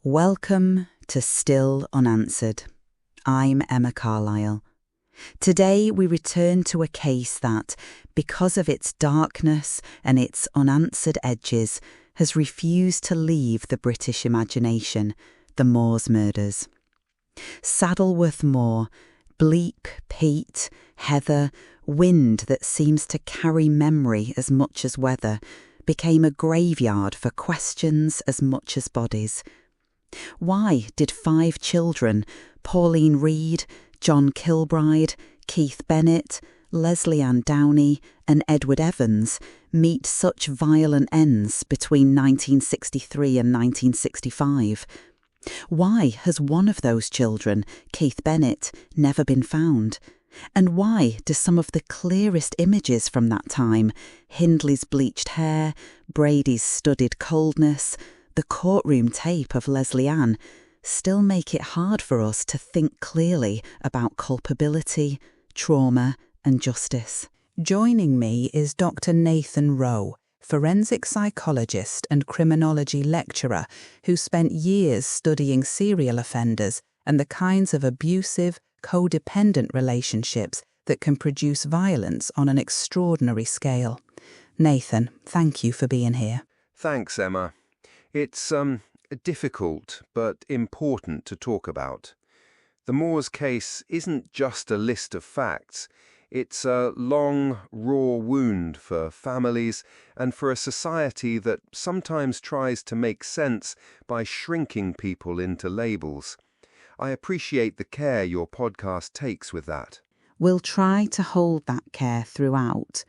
Welcome to Still Unanswered. I'm Emma Carlyle. Today we return to a case that, because of its darkness and its unanswered edges, has refused to leave the British imagination, the Moor's murders. Saddleworth Moor, bleak peat, heather, wind that seems to carry memory as much as weather, became a graveyard for questions as much as bodies. Why did 5 children, Pauline Reade, John Kilbride, Keith Bennett, Lesley Ann Downey and Edward Evans, meet such violent ends between 1963 and 1965? Why has one of those children, Keith Bennett, never been found? And why do some of the clearest images from that time, Hindley's bleached hair, Brady's studied coldness, the courtroom tape of Lesley Ann, still make it hard for us to think clearly about culpability, trauma and justice? Joining me is Dr. Nathan Rowe, forensic psychologist and criminology lecturer who spent years studying serial offenders and the kinds of abusive, codependent relationships that can produce violence on an extraordinary scale. Nathan, thank you for being here. Thanks, Emma. It's difficult but important to talk about. The Moor's case isn't just a list of facts. It's a long, raw wound for families and for a society that sometimes tries to make sense by shrinking people into labels. I appreciate the care your podcast takes with that. We'll try to hold that care throughout.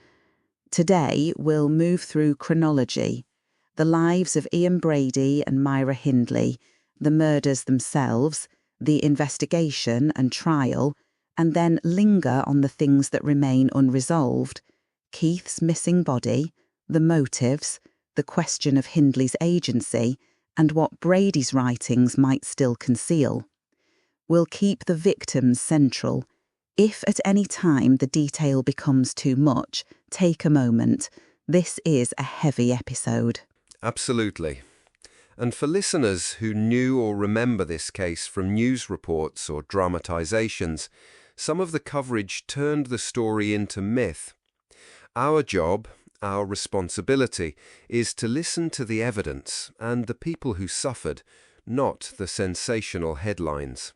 Today, we'll move through chronology, the lives of Ian Brady and Myra Hindley, the murders themselves, the investigation and trial, and then linger on the things that remain unresolved: Keith's missing body, the motives, the question of Hindley's agency, and what Brady's writings might still conceal. We'll keep the victims central. If at any time the detail becomes too much, take a moment. This is a heavy episode. Absolutely. And for listeners who knew or remember this case from news reports or dramatizations, some of the coverage turned the story into myth. Our job, our responsibility, is to listen to the evidence and the people who suffered, not the sensational headlines.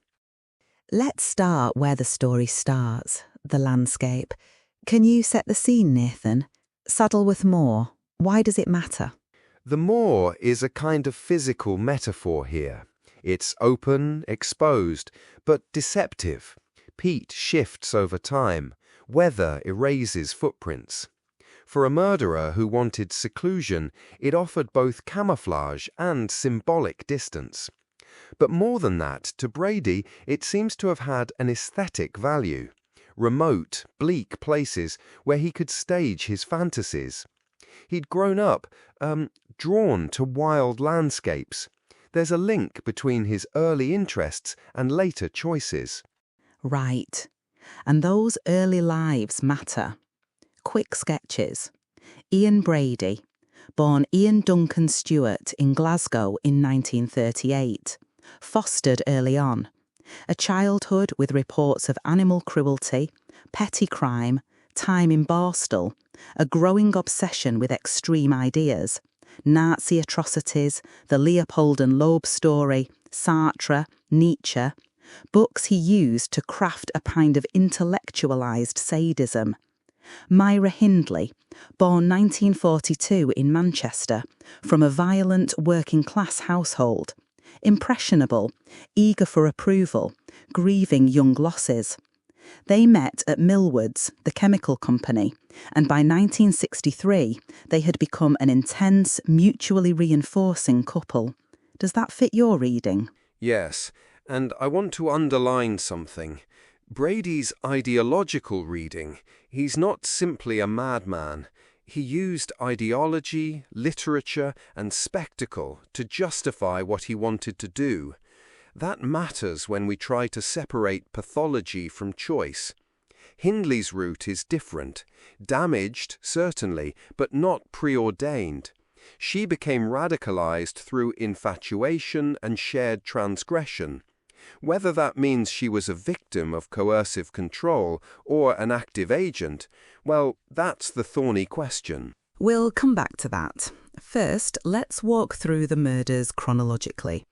Let's start where the story starts, the landscape. Can you set the scene, Nathan? Saddleworth Moor, why does it matter? The moor is a kind of physical metaphor here. It's open, exposed, but deceptive. Peat shifts over time. Weather erases footprints. For a murderer who wanted seclusion, it offered both camouflage and symbolic distance. But more than that, to Brady, it seems to have had an aesthetic value. Remote, bleak places where he could stage his fantasies. He'd grown up, drawn to wild landscapes. There's a link between his early interests and later choices. Right. And those early lives matter. Quick sketches. Ian Brady, born Ian Duncan Stewart in Glasgow in 1938, fostered early on. A childhood with reports of animal cruelty, petty crime, time in Borstal, a growing obsession with extreme ideas, Nazi atrocities, the Leopold and Loeb story, Sartre, Nietzsche, books he used to craft a kind of intellectualised sadism. Myra Hindley, born 1942 in Manchester, from a violent working-class household, impressionable, eager for approval, grieving young losses. They met at Millward's, the chemical company, and by 1963 they had become an intense, mutually reinforcing couple. Does that fit your reading? Yes, and I want to underline something. Brady's ideological reading. He's not simply a madman. He used ideology, literature, and spectacle to justify what he wanted to do. That matters when we try to separate pathology from choice. Hindley's route is different. Damaged, certainly, but not preordained. She became radicalized through infatuation and shared transgression. Whether that means she was a victim of coercive control or an active agent, well, that's the thorny question. We'll come back to that. First, let's walk through the murders chronologically.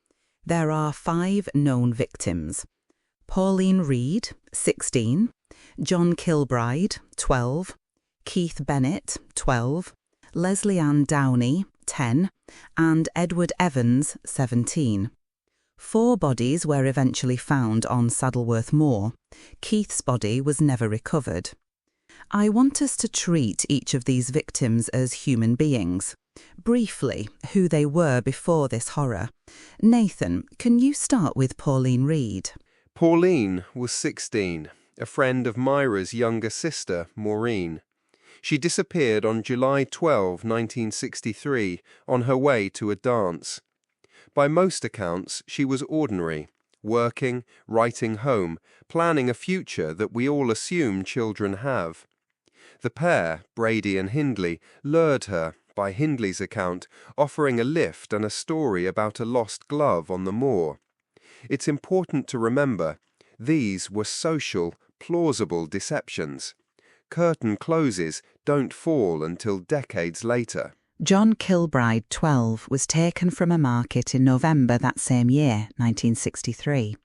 There are 5 known victims. Pauline Reade, 16, John Kilbride, 12, Keith Bennett, 12, Lesley Ann Downey, 10, and Edward Evans, 17. 4 bodies were eventually found on Saddleworth Moor. Keith's body was never recovered. I want us to treat each of these victims as human beings. Briefly, who they were before this horror. Nathan, can you start with Pauline Reade? Pauline was 16, a friend of Myra's younger sister, Maureen. She disappeared on July 12, 1963, on her way to a dance. By most accounts, she was ordinary, working, writing home, planning a future that we all assume children have. The pair, Brady and Hindley, lured her, by Hindley's account, offering a lift and a story about a lost glove on the moor. It's important to remember, these were social, plausible deceptions. Curtain closes don't fall until decades later. John Kilbride, 12, was taken from a market in November that same year, 1963.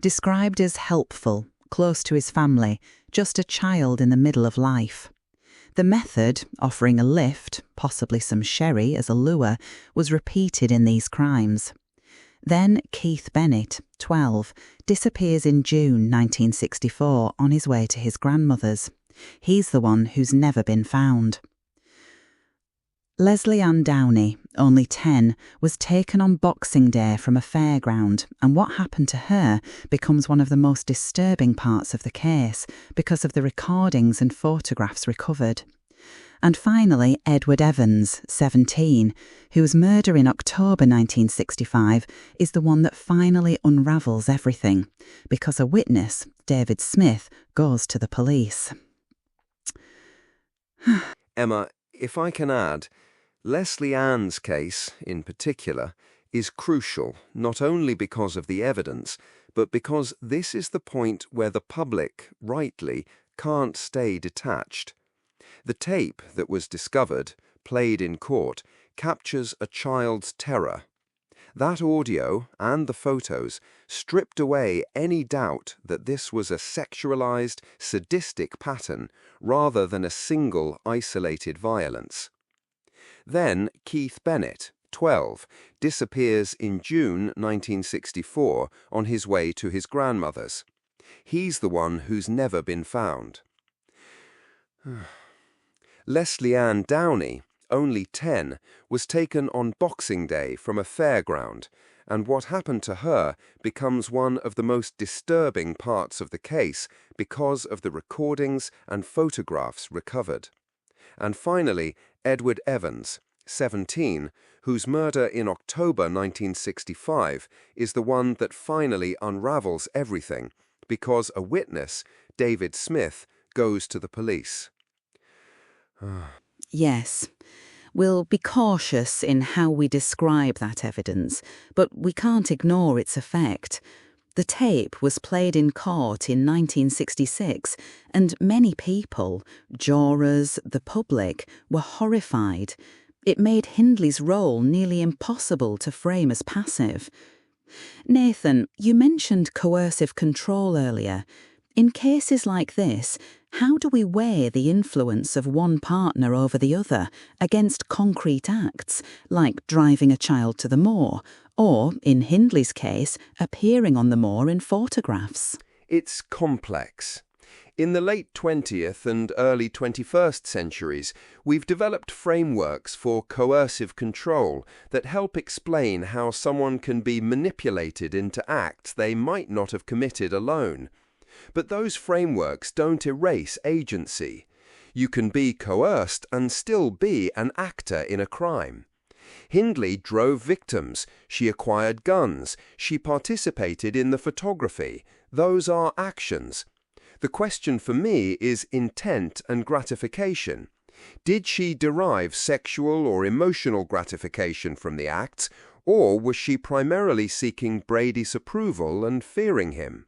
Described as helpful, close to his family, just a child in the middle of life. The method, offering a lift, possibly some sherry as a lure, was repeated in these crimes. Then Keith Bennett, 12, disappears in June 1964 on his way to his grandmother's. He's the one who's never been found. Lesley Ann Downey, only 10, was taken on Boxing Day from a fairground, and what happened to her becomes one of the most disturbing parts of the case because of the recordings and photographs recovered. And finally, Edward Evans, 17, whose murder in October 1965 is the one that finally unravels everything, because a witness, David Smith, goes to the police. Emma, if I can add, Lesley Ann's case, in particular, is crucial not only because of the evidence, but because this is the point where the public, rightly, can't stay detached. The tape that was discovered, played in court, captures a child's terror. That audio and the photos stripped away any doubt that this was a sexualized, sadistic pattern rather than a single isolated violence. Then Keith Bennett, 12, disappears in June 1964 on his way to his grandmother's. He's the one who's never been found. Lesley Ann Downey, only 10, was taken on Boxing Day from a fairground, and what happened to her becomes one of the most disturbing parts of the case because of the recordings and photographs recovered. And finally, Edward Evans, 17, whose murder in October 1965 is the one that finally unravels everything, because a witness, David Smith, goes to the police. Yes. We'll be cautious in how we describe that evidence, but we can't ignore its effect. The tape was played in court in 1966, and many people, jurors, the public, were horrified. It made Hindley's role nearly impossible to frame as passive. Nathan, you mentioned coercive control earlier. In cases like this, how do we weigh the influence of one partner over the other against concrete acts, like driving a child to the moor, or, in Hindley's case, appearing on the moor in photographs? It's complex. In the late 20th and early 21st centuries, we've developed frameworks for coercive control that help explain how someone can be manipulated into acts they might not have committed alone. But those frameworks don't erase agency. You can be coerced and still be an actor in a crime. Hindley drove victims, she acquired guns, she participated in the photography. Those are actions. The question for me is intent and gratification. Did she derive sexual or emotional gratification from the acts, or was she primarily seeking Brady's approval and fearing him?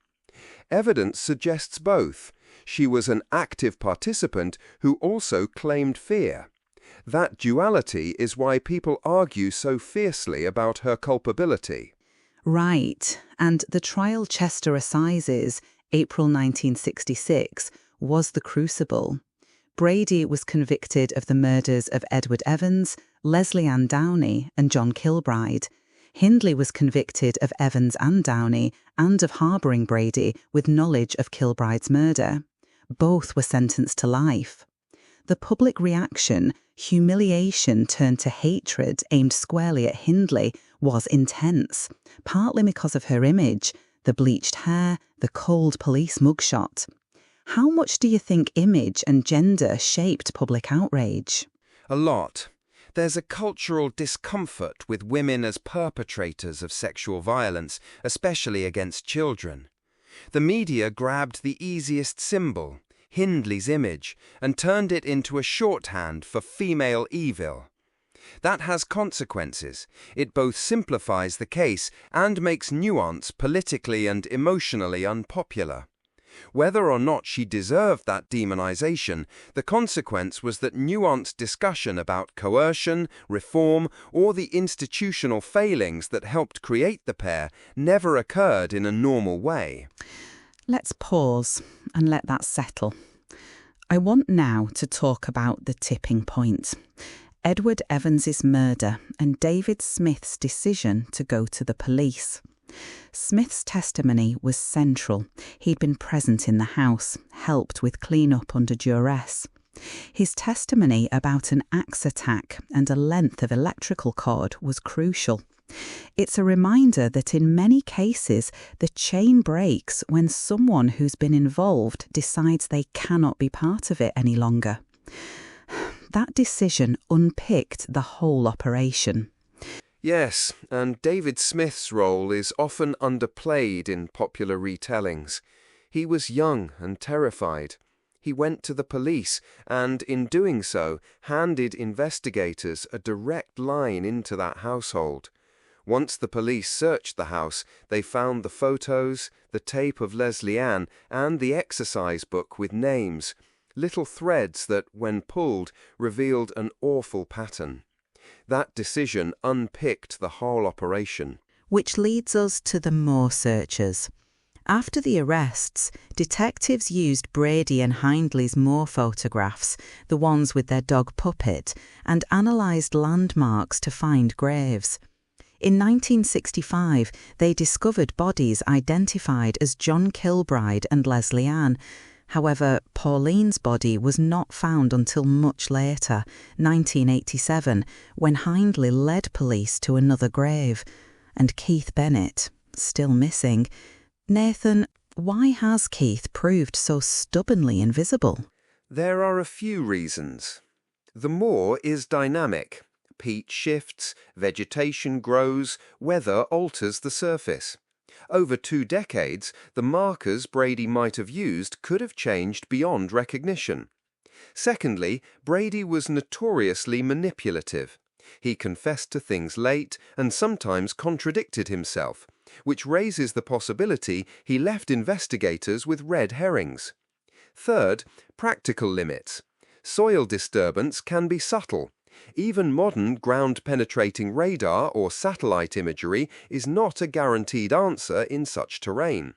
Evidence suggests both. She was an active participant who also claimed fear. That duality is why people argue so fiercely about her culpability. Right, and the trial Chester Assizes, April 1966, was the crucible. Brady was convicted of the murders of Edward Evans, Lesley Ann Downey and John Kilbride. Hindley was convicted of Evans and Downey and of harbouring Brady with knowledge of Kilbride's murder. Both were sentenced to life. The public reaction, humiliation turned to hatred aimed squarely at Hindley, was intense, partly because of her image, the bleached hair, the cold police mugshot. How much do you think image and gender shaped public outrage? A lot. There's a cultural discomfort with women as perpetrators of sexual violence, especially against children. The media grabbed the easiest symbol, Hindley's image, and turned it into a shorthand for female evil. That has consequences. It both simplifies the case and makes nuance politically and emotionally unpopular. Whether or not she deserved that demonization, the consequence was that nuanced discussion about coercion, reform, or the institutional failings that helped create the pair never occurred in a normal way. Let's pause and let that settle. I want now to talk about the tipping point. Edward Evans's murder and David Smith's decision to go to the police. Smith's testimony was central. He'd been present in the house, helped with clean-up under duress. His testimony about an axe attack and a length of electrical cord was crucial. It's a reminder that in many cases, the chain breaks when someone who's been involved decides they cannot be part of it any longer. That decision unpicked the whole operation. Yes, and David Smith's role is often underplayed in popular retellings. He was young and terrified. He went to the police and, in doing so, handed investigators a direct line into that household. Once the police searched the house, they found the photos, the tape of Lesley Ann, and the exercise book with names, little threads that, when pulled, revealed an awful pattern. That decision unpicked the whole operation. Which leads us to the Moor searchers. After the arrests, detectives used Brady and Hindley's Moor photographs, the ones with their dog Puppet, and analysed landmarks to find graves. In 1965, they discovered bodies identified as John Kilbride and Lesley Ann. However, Pauline's body was not found until much later, 1987, when Hindley led police to another grave. And Keith Bennett, still missing. Nathan, why has Keith proved so stubbornly invisible? There are a few reasons. The moor is dynamic. Peat shifts, vegetation grows, weather alters the surface. Over 2 decades, the markers Brady might have used could have changed beyond recognition. Secondly, Brady was notoriously manipulative. He confessed to things late and sometimes contradicted himself, which raises the possibility he left investigators with red herrings. Third, practical limits. Soil disturbance can be subtle. Even modern ground-penetrating radar or satellite imagery is not a guaranteed answer in such terrain.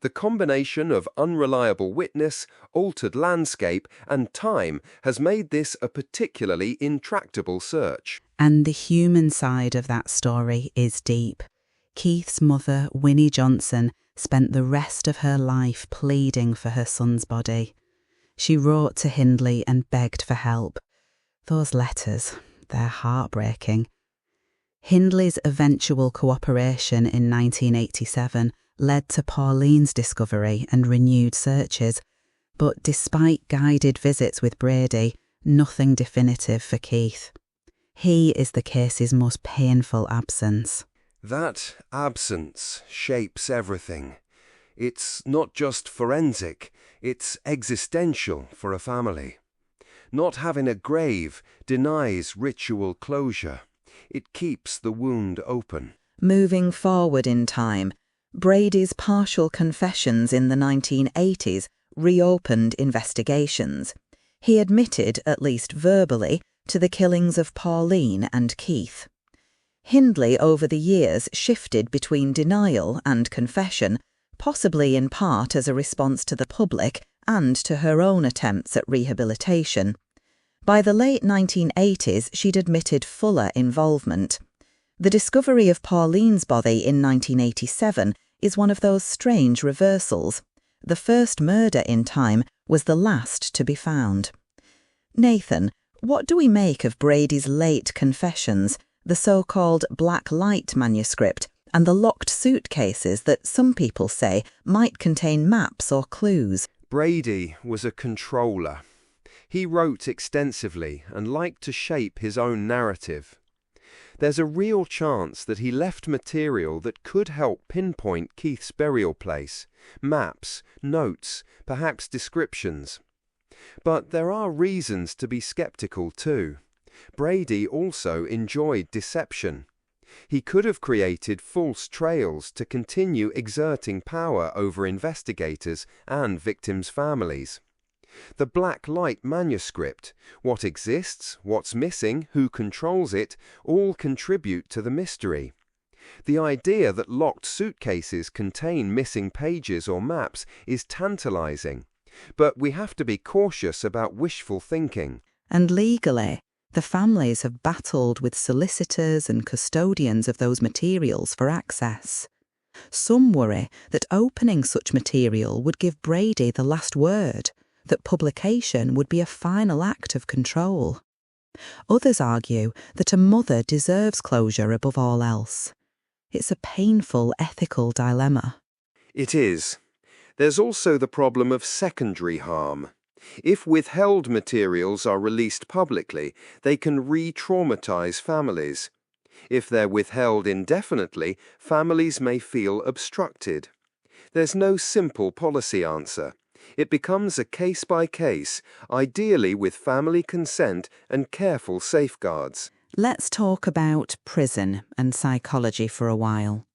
The combination of unreliable witness, altered landscape, and time has made this a particularly intractable search. And the human side of that story is deep. Keith's mother, Winnie Johnson, spent the rest of her life pleading for her son's body. She wrote to Hindley and begged for help. Those letters, they're heartbreaking. Hindley's eventual cooperation in 1987 led to Pauline's discovery and renewed searches, but despite guided visits with Brady, nothing definitive for Keith. He is the case's most painful absence. That absence shapes everything. It's not just forensic, it's existential for a family. Not having a grave denies ritual closure. It keeps the wound open. Moving forward in time, Brady's partial confessions in the 1980s reopened investigations. He admitted, at least verbally, to the killings of Pauline and Keith. Hindley over the years shifted between denial and confession, possibly in part as a response to the public and to her own attempts at rehabilitation. By the late 1980s, she'd admitted fuller involvement. The discovery of Pauline's body in 1987 is one of those strange reversals. The first murder in time was the last to be found. Nathan, what do we make of Brady's late confessions, the so-called black light manuscript, and the locked suitcases that some people say might contain maps or clues? Brady was a controller. He wrote extensively and liked to shape his own narrative. There's a real chance that he left material that could help pinpoint Keith's burial place, maps, notes, perhaps descriptions. But there are reasons to be skeptical too. Brady also enjoyed deception. He could have created false trails to continue exerting power over investigators and victims' families. The black light manuscript, what exists, what's missing, who controls it, all contribute to the mystery. The idea that locked suitcases contain missing pages or maps is tantalizing, but we have to be cautious about wishful thinking. And legally, the families have battled with solicitors and custodians of those materials for access. Some worry that opening such material would give Brady the last word, that publication would be a final act of control. Others argue that a mother deserves closure above all else. It's a painful ethical dilemma. It is. There's also the problem of secondary harm. If withheld materials are released publicly, they can re-traumatize families. If they're withheld indefinitely, families may feel obstructed. There's no simple policy answer. It becomes a case-by-case, ideally with family consent and careful safeguards. Let's talk about prison and psychology for a while.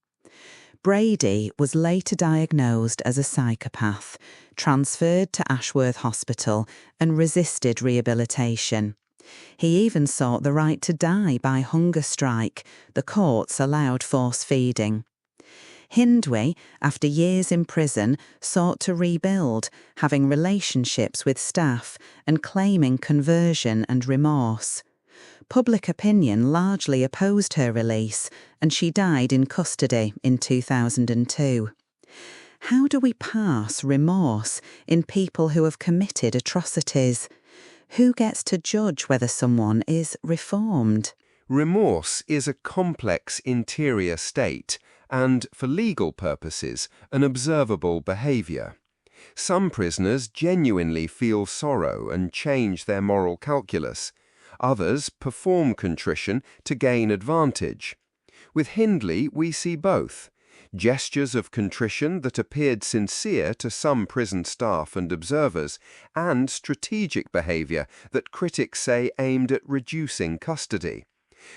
Brady was later diagnosed as a psychopath, transferred to Ashworth Hospital and resisted rehabilitation. He even sought the right to die by hunger strike. The courts allowed force feeding. Hindley, after years in prison, sought to rebuild, having relationships with staff and claiming conversion and remorse. Public opinion largely opposed her release, and she died in custody in 2002. How do we pass remorse in people who have committed atrocities? Who gets to judge whether someone is reformed? Remorse is a complex interior state and, for legal purposes, an observable behavior. Some prisoners genuinely feel sorrow and change their moral calculus. Others perform contrition to gain advantage. With Hindley, we see both. Gestures of contrition that appeared sincere to some prison staff and observers, and strategic behavior that critics say aimed at reducing custody.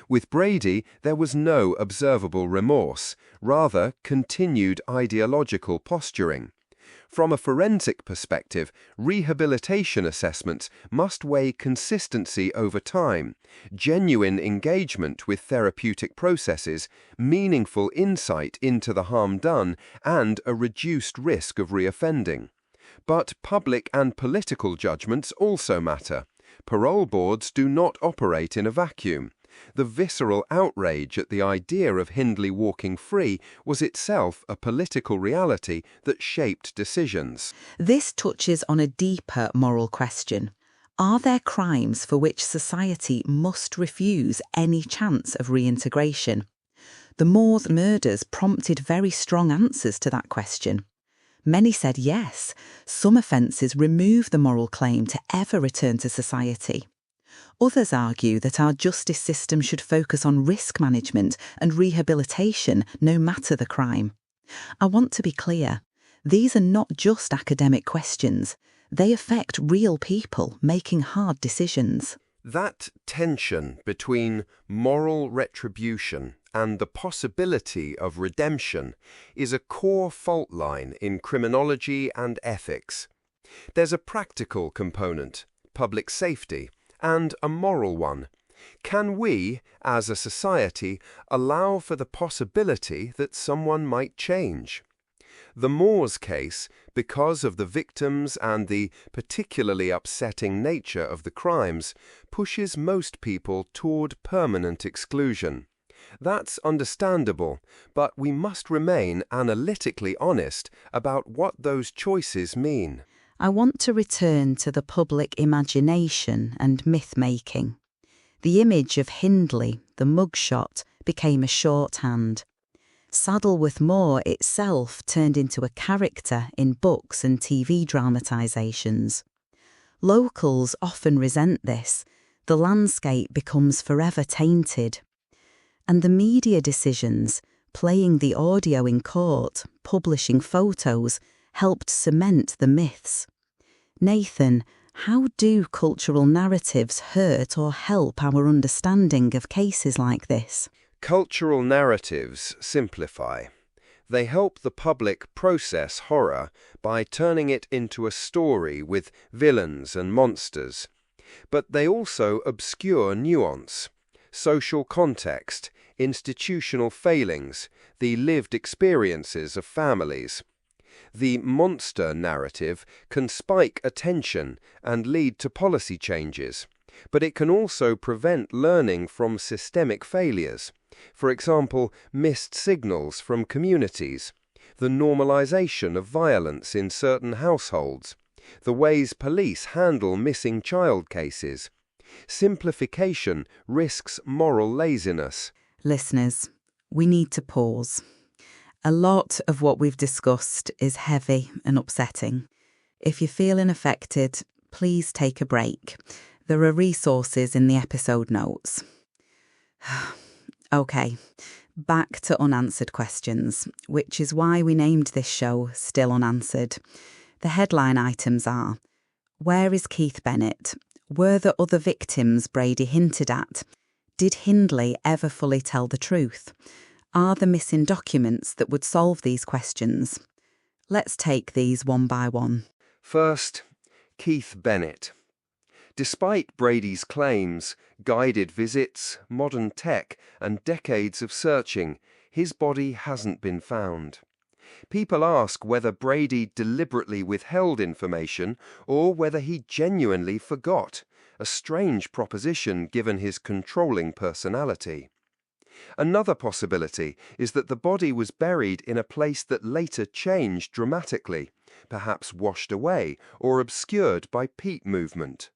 With Brady, there was no observable remorse, rather continued ideological posturing. From a forensic perspective, rehabilitation assessments must weigh consistency over time, genuine engagement with therapeutic processes, meaningful insight into the harm done, and a reduced risk of reoffending. But public and political judgments also matter. Parole boards do not operate in a vacuum. The visceral outrage at the idea of Hindley walking free was itself a political reality that shaped decisions. This touches on a deeper moral question. Are there crimes for which society must refuse any chance of reintegration? The Moor's murders prompted very strong answers to that question. Many said yes, some offences remove the moral claim to ever return to society. Others argue that our justice system should focus on risk management and rehabilitation, no matter the crime. I want to be clear. These are not just academic questions. They affect real people making hard decisions. That tension between moral retribution and the possibility of redemption is a core fault line in criminology and ethics. There's a practical component, public safety, and a moral one. Can we, as a society, allow for the possibility that someone might change? The Moor's case, because of the victims and the particularly upsetting nature of the crimes, pushes most people toward permanent exclusion. That's understandable, but we must remain analytically honest about what those choices mean. I want to return to the public imagination and myth-making. The image of Hindley, the mugshot, became a shorthand. Saddleworth Moor itself turned into a character in books and TV dramatisations. Locals often resent this. The landscape becomes forever tainted. And the media decisions, playing the audio in court, publishing photos, helped cement the myths. Nathan, how do cultural narratives hurt or help our understanding of cases like this? Cultural narratives simplify. They help the public process horror by turning it into a story with villains and monsters. But they also obscure nuance, social context, institutional failings, the lived experiences of families. The monster narrative can spike attention and lead to policy changes, but it can also prevent learning from systemic failures. For example, missed signals from communities, the normalization of violence in certain households, the ways police handle missing child cases. Simplification risks moral laziness. Listeners, we need to pause. A lot of what we've discussed is heavy and upsetting. If you're feeling affected, please take a break. There are resources in the episode notes. Okay, back to unanswered questions, which is why we named this show Still Unanswered. The headline items are: where is Keith Bennett? Were there other victims Brady hinted at? Did Hindley ever fully tell the truth? Are there missing documents that would solve these questions? Let's take these one by one. First, Keith Bennett. Despite Brady's claims, guided visits, modern tech, and decades of searching, his body hasn't been found. People ask whether Brady deliberately withheld information or whether he genuinely forgot, a strange proposition given his controlling personality. Another possibility is that the body was buried in a place that later changed dramatically, perhaps washed away or obscured by peat movement.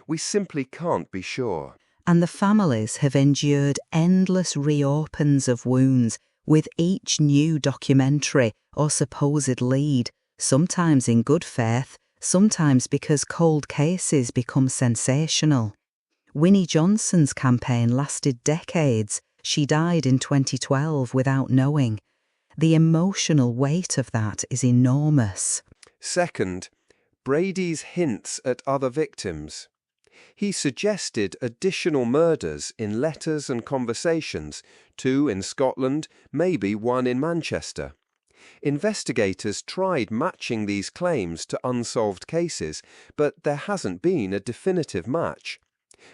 We simply can't be sure. And the families have endured endless reopens of wounds with each new documentary or supposed lead, sometimes in good faith, sometimes because cold cases become sensational. Winnie Johnson's campaign lasted decades. She died in 2012 without knowing. The emotional weight of that is enormous. Second, Brady's hints at other victims. He suggested additional murders in letters and conversations, 2 in Scotland, maybe 1 in Manchester. Investigators tried matching these claims to unsolved cases, but there hasn't been a definitive match.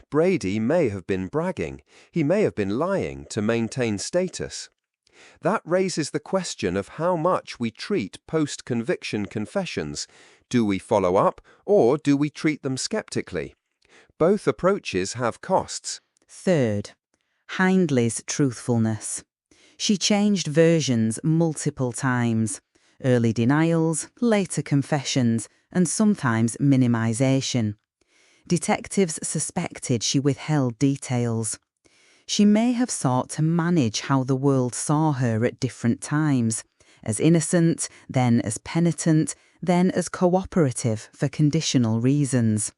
Brady may have been bragging. He may have been lying to maintain status. That raises the question of how much we treat post-conviction confessions. Do we follow up, or do we treat them skeptically? Both approaches have costs. Third, Hindley's truthfulness. She changed versions multiple times. Early denials, later confessions, and sometimes minimisation. Detectives suspected she withheld details. She may have sought to manage how the world saw her at different times, as innocent, then as penitent, then as cooperative for conditional reasons.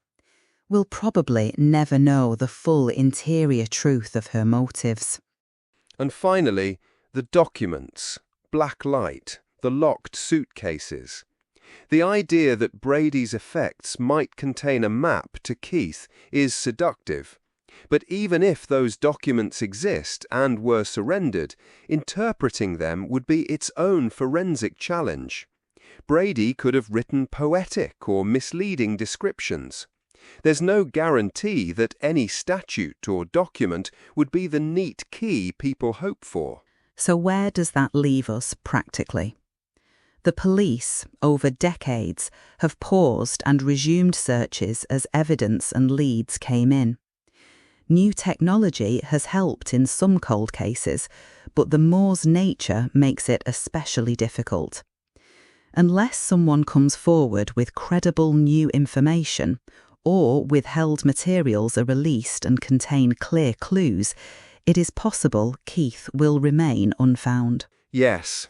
We'll probably never know the full interior truth of her motives. And finally, the documents, black light, the locked suitcases. The idea that Brady's effects might contain a map to Keith is seductive. But even if those documents exist and were surrendered, interpreting them would be its own forensic challenge. Brady could have written poetic or misleading descriptions. There's no guarantee that any statute or document would be the neat key people hope for. So where does that leave us practically? The police, over decades, have paused and resumed searches as evidence and leads came in. New technology has helped in some cold cases, but the moor's nature makes it especially difficult. Unless someone comes forward with credible new information, or withheld materials are released and contain clear clues, it is possible Keith will remain unfound. Yes,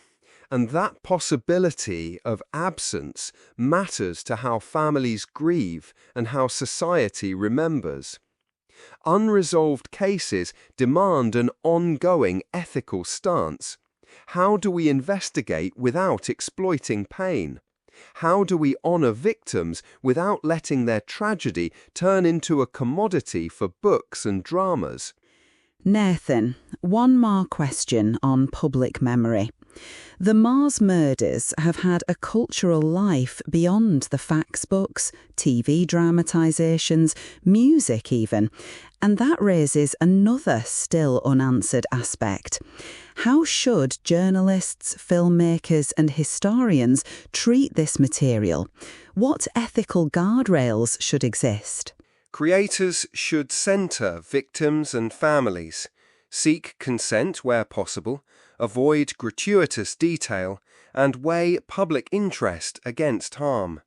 and that possibility of absence matters to how families grieve and how society remembers. Unresolved cases demand an ongoing ethical stance. How do we investigate without exploiting pain? How do we honour victims without letting their tragedy turn into a commodity for books and dramas? Nathan, one more question on public memory. The Mars murders have had a cultural life beyond the facts books, TV dramatisations, music even, and that raises another still unanswered aspect. How should journalists, filmmakers and historians treat this material? What ethical guardrails should exist? Creators should centre victims and families, seek consent where possible, avoid gratuitous detail, and weigh public interest against harm.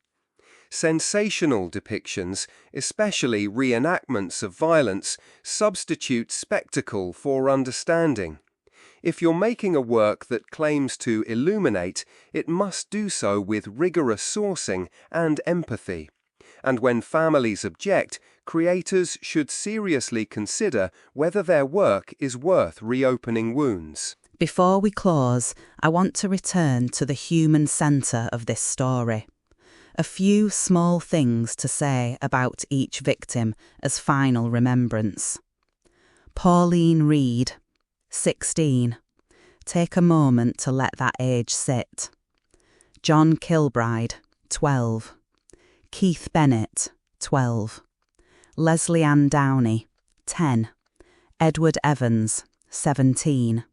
Sensational depictions, especially reenactments of violence, substitute spectacle for understanding. If you're making a work that claims to illuminate, it must do so with rigorous sourcing and empathy. And when families object, creators should seriously consider whether their work is worth reopening wounds. Before we close, I want to return to the human centre of this story. A few small things to say about each victim as final remembrance. Pauline Reade, 16. Take a moment to let that age sit. John Kilbride, 12. Keith Bennett, 12. Lesley Ann Downey, 10. Edward Evans, 17.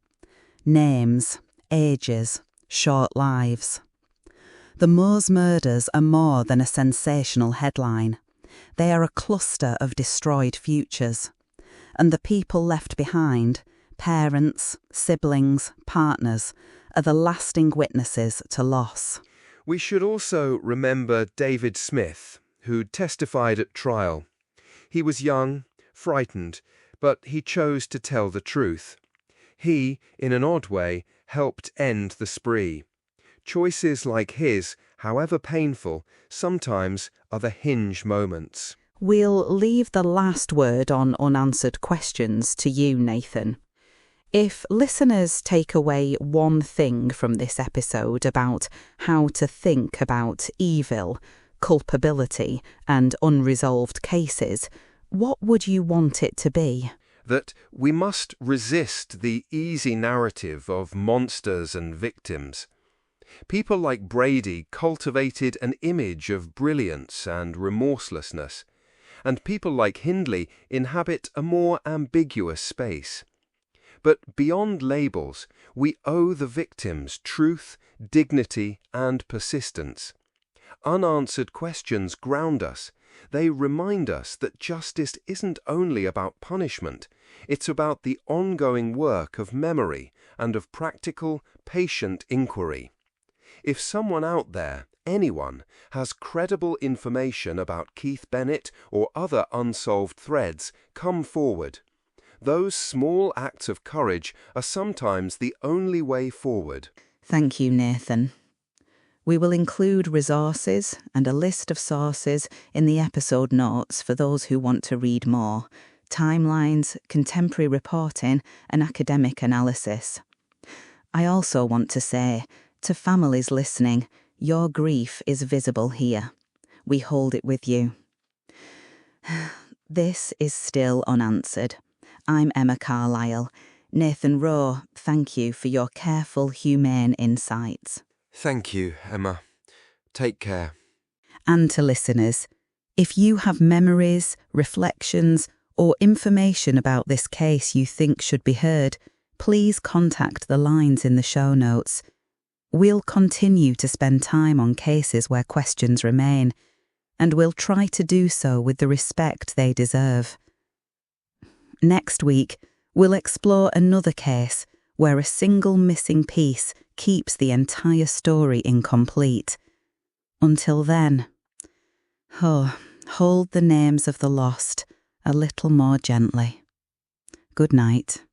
Names, ages, short lives. The Moor's murders are more than a sensational headline. They are a cluster of destroyed futures. And the people left behind, parents, siblings, partners, are the lasting witnesses to loss. We should also remember David Smith, who testified at trial. He was young, frightened, but he chose to tell the truth. He, in an odd way, helped end the spree. Choices like his, however painful, sometimes are the hinge moments. We'll leave the last word on unanswered questions to you, Nathan. If listeners take away one thing from this episode about how to think about evil, culpability, and unresolved cases, what would you want it to be? That we must resist the easy narrative of monsters and victims. People like Brady cultivated an image of brilliance and remorselessness, and people like Hindley inhabit a more ambiguous space. But beyond labels, we owe the victims truth, dignity, and persistence. Unanswered questions ground us. They remind us that justice isn't only about punishment, it's about the ongoing work of memory and of practical, patient inquiry. If someone out there, anyone, has credible information about Keith Bennett or other unsolved threads, come forward. Those small acts of courage are sometimes the only way forward. Thank you, Nathan. We will include resources and a list of sources in the episode notes for those who want to read more, timelines, contemporary reporting, and academic analysis. I also want to say, to families listening, Your grief is visible here. We hold it with you. This is still unanswered. I'm Emma Carlyle. Nathan Rowe, thank you for your careful, humane insights. Thank you, Emma. Take care. And to listeners, if you have memories, reflections, or information about this case you think should be heard, please contact the lines in the show notes. We'll continue to spend time on cases where questions remain, and we'll try to do so with the respect they deserve. Next week, we'll explore another case where a single missing piece keeps the entire story incomplete. Until then, hold the names of the lost a little more gently. Good night.